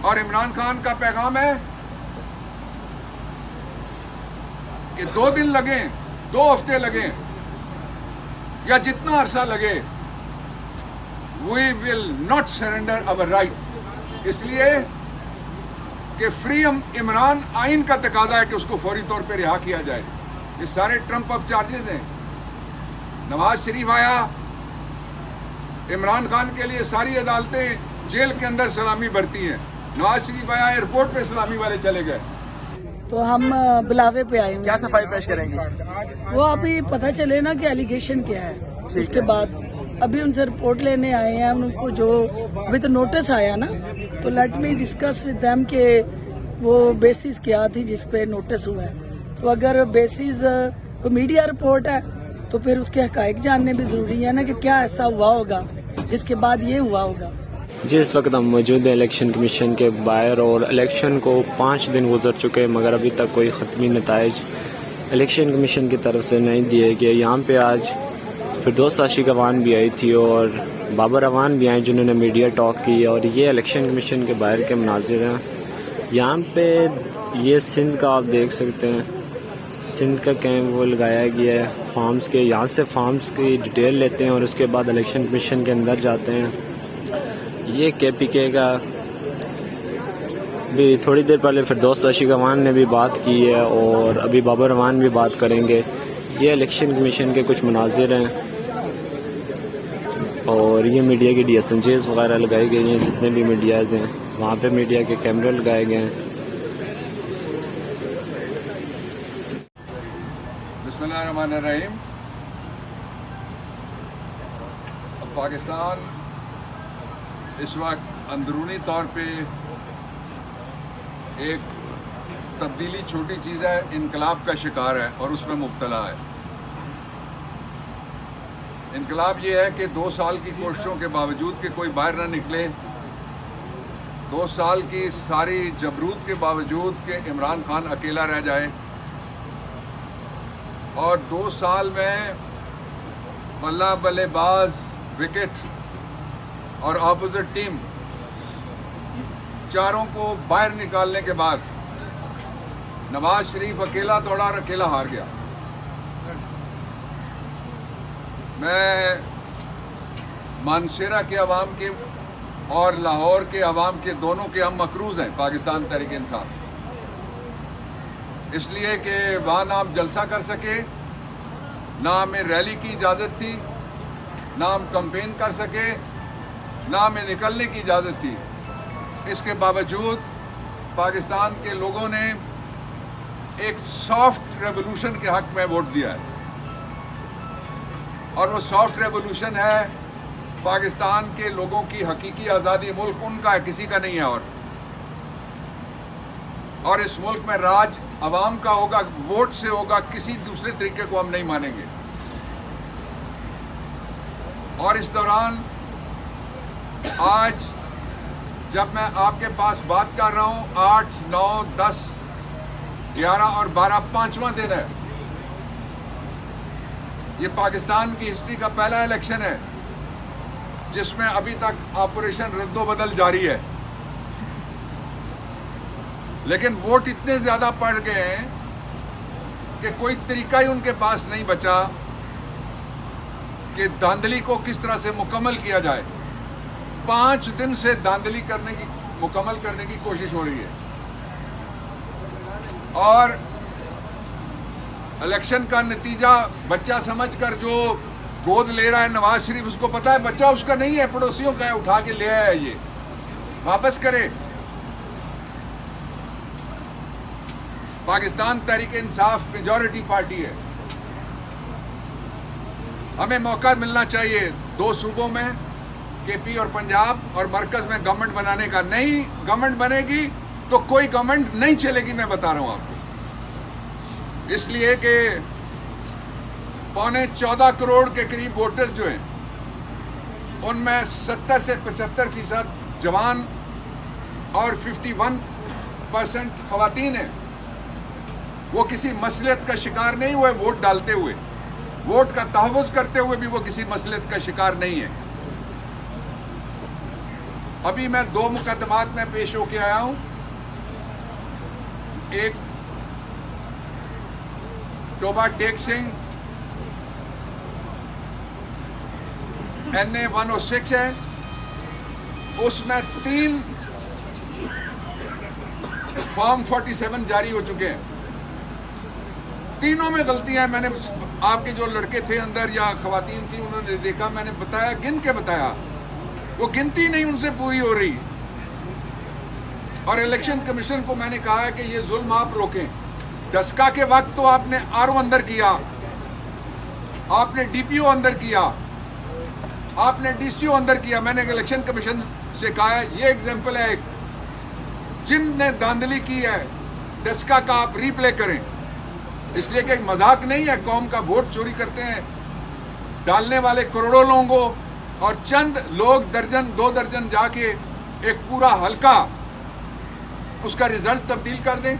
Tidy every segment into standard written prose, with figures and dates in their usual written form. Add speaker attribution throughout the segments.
Speaker 1: और इमरान खान का पैगाम है कि 2 दिन लगे, 2 हफ्ते लगे या जितना अरसा लगे, we will not surrender our right. इसलिए कि फ्री इमरान आइन का तकाजा है कि उसको फौरी तौर पे रिहा किया जाए। ये सारे ट्रम्प ऑफ चार्जेस हैं। नवाज शरीफ आया, इमरान खान के लिए सारी अदालतें जेल के अंदर सलामी भरती हैं। नवाज शरीफ आया, एयरपोर्ट पे सलामी वाले चले गए।
Speaker 2: तो हम बुलावे पे आए।
Speaker 3: क्या सफाई पेश करेंगे?
Speaker 2: वो अभी पता चले ना कि एलिगेशन क्या है। उसके बाद अभी उनसे रिपोर्ट लेने आए हैं। उनको जो अभी तो नोटिस आया ना, तो let me discuss with them के वो बेसिस क्या थी जिस पे नोटिस हुआ है। तो अगर बेसिस को मीडिया रिपोर्ट है तो फिर उसके हकायक जानने भी जरूरी है ना कि क्या ऐसा हुआ होगा जिसके बाद ये हुआ होगा।
Speaker 4: जी, इस वक्त हम मौजूद हैं इलेक्शन कमीशन के बाहर और इलेक्शन को 5 दिन गुजर चुके हैं, मगर अभी तक कोई ख़त्मी नताइज इलेक्शन कमीशन की तरफ से नहीं दिए गए। यहाँ पे आज फिरदौस आशिक अवान भी आई थी और बाबर अवान भी आए जिन्होंने मीडिया टॉक की। और ये इलेक्शन कमीशन के बाहर के मनाजिर हैं। यहाँ पे ये सिंध का आप देख सकते हैं, सिंध का कैंप वो लगाया गया है फार्म्स के। यहाँ से फार्म्स की डिटेल लेते हैं और उसके बाद इलेक्शन कमीशन के अंदर जाते हैं। ये KPK का भी थोड़ी देर पहले फिरदौस आशिक अवान ने भी बात की है और अभी बाबर अवान भी बात करेंगे। ये इलेक्शन कमीशन के कुछ मनाजिर हैं और ये मीडिया की DSNJs वगैरह लगाई गई हैं। जितने भी मीडियाज़ हैं वहाँ पे मीडिया के कैमरे लगाए गए हैं।
Speaker 1: बिस्मिल्लाहिर्रहमानिर्रहीम। पाकिस्तान इस वक्त अंदरूनी तौर पे एक तब्दीली छोटी चीज़ है, इनकलाब का शिकार है और उसमें मुब्तला है। इनकलाब ये है कि 2 साल की कोशिशों के बावजूद कि कोई बाहर ना निकले, 2 साल की सारी जबरूत के बावजूद कि इमरान खान अकेला रह जाए और 2 साल में बल्ला बल्लेबाज, विकेट और ऑपोजिट टीम चारों को बाहर निकालने के बाद नवाज शरीफ अकेला दौड़ा और अकेला हार गया। मैं मानसेरा के अवाम के और लाहौर के अवाम के दोनों के हम मकरूज हैं पाकिस्तान तहरीक इंसाफ, इसलिए कि वहाँ ना हम जलसा कर सके, ना हमें रैली की इजाज़त थी, ना हम कैंपेन कर सके, ना हमें निकलने की इजाज़त थी। इसके बावजूद पाकिस्तान के लोगों ने एक सॉफ्ट रेवोल्यूशन के हक में वोट दिया है और वो सॉफ्ट रेवोल्यूशन है पाकिस्तान के लोगों की हकीकी आज़ादी। मुल्क उनका है, किसी का नहीं है। और इस मुल्क में राज अवाम का होगा, वोट से होगा, किसी दूसरे तरीके को हम नहीं मानेंगे। और इस दौरान आज जब मैं आपके पास बात कर रहा हूं, 8, 9, 10, 11 और 12 5वां दिन है। ये पाकिस्तान की हिस्ट्री का पहला इलेक्शन है जिसमें अभी तक ऑपरेशन रद्दोबदल जारी है, लेकिन वोट इतने ज्यादा पड़ गए हैं कि कोई तरीका ही उनके पास नहीं बचा कि धांधली को किस तरह से मुकम्मल किया जाए। 5 दिन से धांधली मुकम्मल करने की कोशिश हो रही है और इलेक्शन का नतीजा बच्चा समझकर जो गोद ले रहा है नवाज शरीफ, उसको पता है बच्चा उसका नहीं है, पड़ोसियों का है, उठा के ले आया, ये वापस करे। पाकिस्तान तहरीक इंसाफ मेजॉरिटी पार्टी है। हमें मौका मिलना चाहिए 2 सूबों में, KP और पंजाब, और मरकज में गवर्नमेंट बनाने का। नहीं गवर्नमेंट बनेगी तो कोई गवर्नमेंट नहीं चलेगी, मैं बता रहा हूं आपको। इसलिए कि 14.25 करोड़ के करीब वोटर्स जो हैं, उनमें 70 से 75% जवान और 51% खवातीन हैं। वो किसी मसलियत का शिकार नहीं हुए वोट डालते हुए, वोट का तहफ़्फ़ुज़ करते हुए भी वो किसी मसलियत का शिकार नहीं है। अभी मैं 2 मुकदमात में पेश होके आया हूं। एक टोबा टेक सिंह NA 106 है, उसमें 3 फॉर्म 47 जारी हो चुके हैं। तीनों में गलतियां। मैंने आपके जो लड़के थे अंदर या खवातीन थी, उन्होंने देखा, मैंने बताया, गिन के बताया, वो गिनती नहीं उनसे पूरी हो रही। और इलेक्शन कमीशन को मैंने कहा है कि ये जुल्म आप रोकें। दस्का के वक्त तो आपने RO अंदर किया, आपने DPO अंदर किया, आपने DCO अंदर किया। मैंने इलेक्शन कमीशन से कहा है, ये एग्जाम्पल है एक, जिनने धांधली की है दस्का का आप रीप्ले करें, इसलिए कि मजाक नहीं है। कौम का वोट चोरी करते हैं डालने वाले करोड़ों लोगों, और चंद लोग दर्जन 2 दर्जन जाके एक पूरा हल्का उसका रिजल्ट तब्दील कर दें।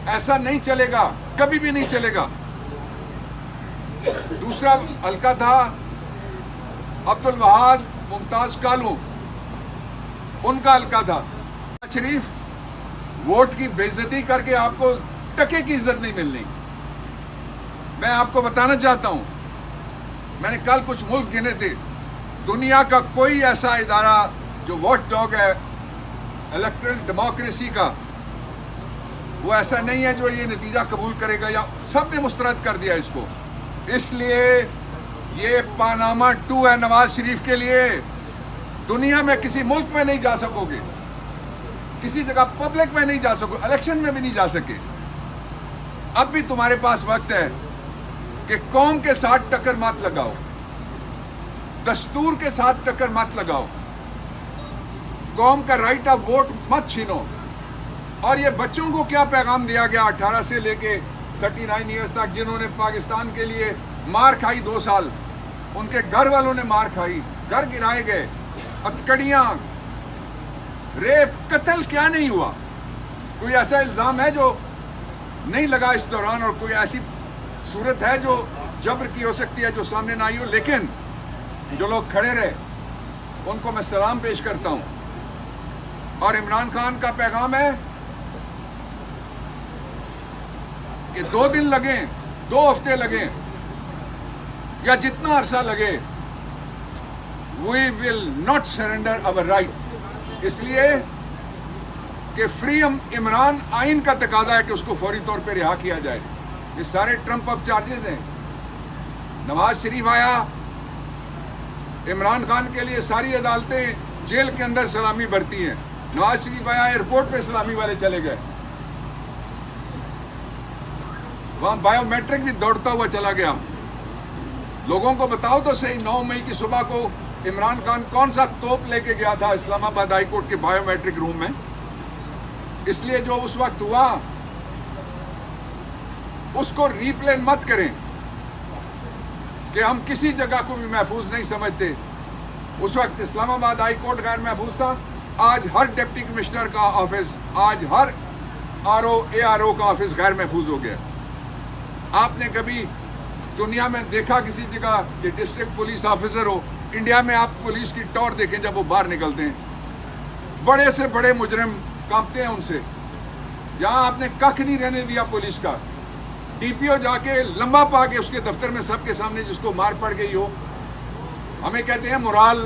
Speaker 1: ऐसा नहीं चलेगा, कभी भी नहीं चलेगा। दूसरा हल्का था अब्दुल वहाब मुमताज कालू, उनका हल्का था। शरीफ वोट की बेइज्जती करके आपको टके की इज्जत नहीं मिलनी। मैं आपको बताना चाहता हूं, मैंने कल कुछ मुल्क गिने थे, दुनिया का कोई ऐसा इदारा जो वॉच डॉग है इलेक्ट्रल डेमोक्रेसी का, वो ऐसा नहीं है जो ये नतीजा कबूल करेगा, या सब ने मुस्तरद कर दिया इसको। इसलिए ये पानामा 2 है नवाज शरीफ के लिए। दुनिया में किसी मुल्क में नहीं जा सकोगे, किसी जगह पब्लिक में नहीं जा सकोगे, इलेक्शन में भी नहीं जा सके। अब भी तुम्हारे पास वक्त है कि कौम के साथ टक्कर मत लगाओ, दस्तूर के साथ टक्कर मत लगाओ, कौम का राइट ऑफ वोट मत छीनो। और ये बच्चों को क्या पैगाम दिया गया 18 से लेके 39 ईयर्स तक, जिन्होंने पाकिस्तान के लिए मार खाई 2 साल, उनके घर वालों ने मार खाई, घर गिराए गए, हथकड़ियां, रेप, कत्ल, क्या नहीं हुआ? कोई ऐसा इल्जाम है जो नहीं लगा इस दौरान, और कोई ऐसी सूरत है जो जबर की हो सकती है जो सामने ना आई हो? लेकिन जो लोग खड़े रहे उनको मैं सलाम पेश करता हूं। और इमरान खान का पैगाम है कि 2 दिन लगे, 2 हफ्ते लगे, या जितना अरसा लगे, we will not surrender our right. इसलिए कि फ्री इमरान आइन का तकादा है कि उसको फौरी तौर पे रिहा किया जाए। ये सारे ट्रम्प अप चार्जेस हैं। नवाज शरीफ आया, इमरान खान के लिए सारी अदालतें जेल के अंदर सलामी भरती हैं। नवाज शरीफ आया, एयरपोर्ट पे सलामी वाले चले गए, वहां बायोमेट्रिक भी दौड़ता हुआ चला गया। लोगों को बताओ तो सही, 9 मई की सुबह को इमरान खान कौन सा तोप लेके गया था इस्लामाबाद हाई कोर्ट के बायोमेट्रिक रूम में? इसलिए जो उस वक्त हुआ उसको रीप्ले मत करें कि हम किसी जगह को भी महफूज नहीं समझते। उस वक्त इस्लामाबाद हाई कोर्ट गैर महफूज था, आज हर डिप्टी कमिश्नर का ऑफिस, आज हर RO ARO का ऑफिस गैर महफूज हो गया। आपने कभी दुनिया में देखा किसी जगह कि डिस्ट्रिक्ट पुलिस ऑफिसर हो? इंडिया में आप पुलिस की टॉर देखें जब वो बाहर निकलते हैं, बड़े से बड़े मुजरिम कांपते हैं उनसे। यहाँ आपने कख नहीं रहने दिया पुलिस का। DPO जाके लंबा पा के उसके दफ्तर में सबके सामने जिसको मार पड़ गई हो, हमें कहते हैं मोराल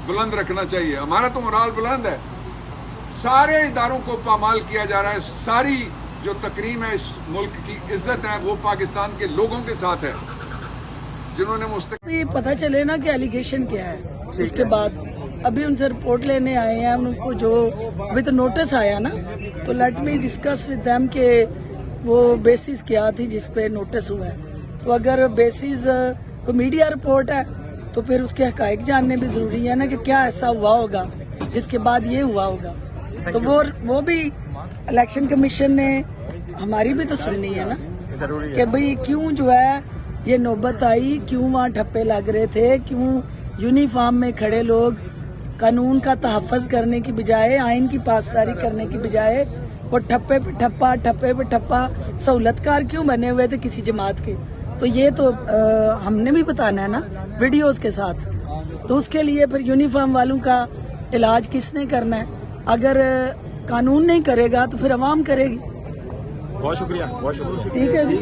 Speaker 1: बुलंद रखना चाहिए। हमारा तो मोराल बुलंद है। सारे इदारों को पामाल किया जा रहा है। सारी जो तकरीम है इस मुल्क की इज्जत है वो पाकिस्तान के लोगों के साथ है जिन्होंने
Speaker 2: ये पता चले ना कि एलिगेशन क्या है। उसके बाद अभी उनसे रिपोर्ट लेने आए हैं, उनको जो विद नोटिस आया ना, तो let me discuss with them के वो बेसिस क्या थी जिस पे नोटिस हुआ है। तो अगर बेसिस को मीडिया रिपोर्ट है तो फिर उसके हकायक जानने भी जरूरी है ना कि क्या ऐसा हुआ होगा जिसके बाद ये हुआ होगा। तो वो भी इलेक्शन कमीशन ने हमारी भी तो सुननी है ना कि भाई क्यों जो है ये नौबत आई, क्यों वहाँ ठप्पे लग रहे थे, क्यों यूनिफॉर्म में खड़े लोग कानून का तहफ़्फ़ुज़ करने की बजाय, आइन की पासदारी करने की बजाय वो ठप्पे पे ठप्पा सहूलतकार क्यों बने हुए थे किसी जमात के। तो ये तो हमने भी बताना है ना वीडियोस के साथ। तो उसके लिए फिर यूनिफॉर्म वालों का इलाज किसने करना है? अगर कानून नहीं करेगा तो फिर अवाम करेगी।
Speaker 3: बहुत शुक्रिया, बहुत शुक्रिया।
Speaker 2: ठीक है जी।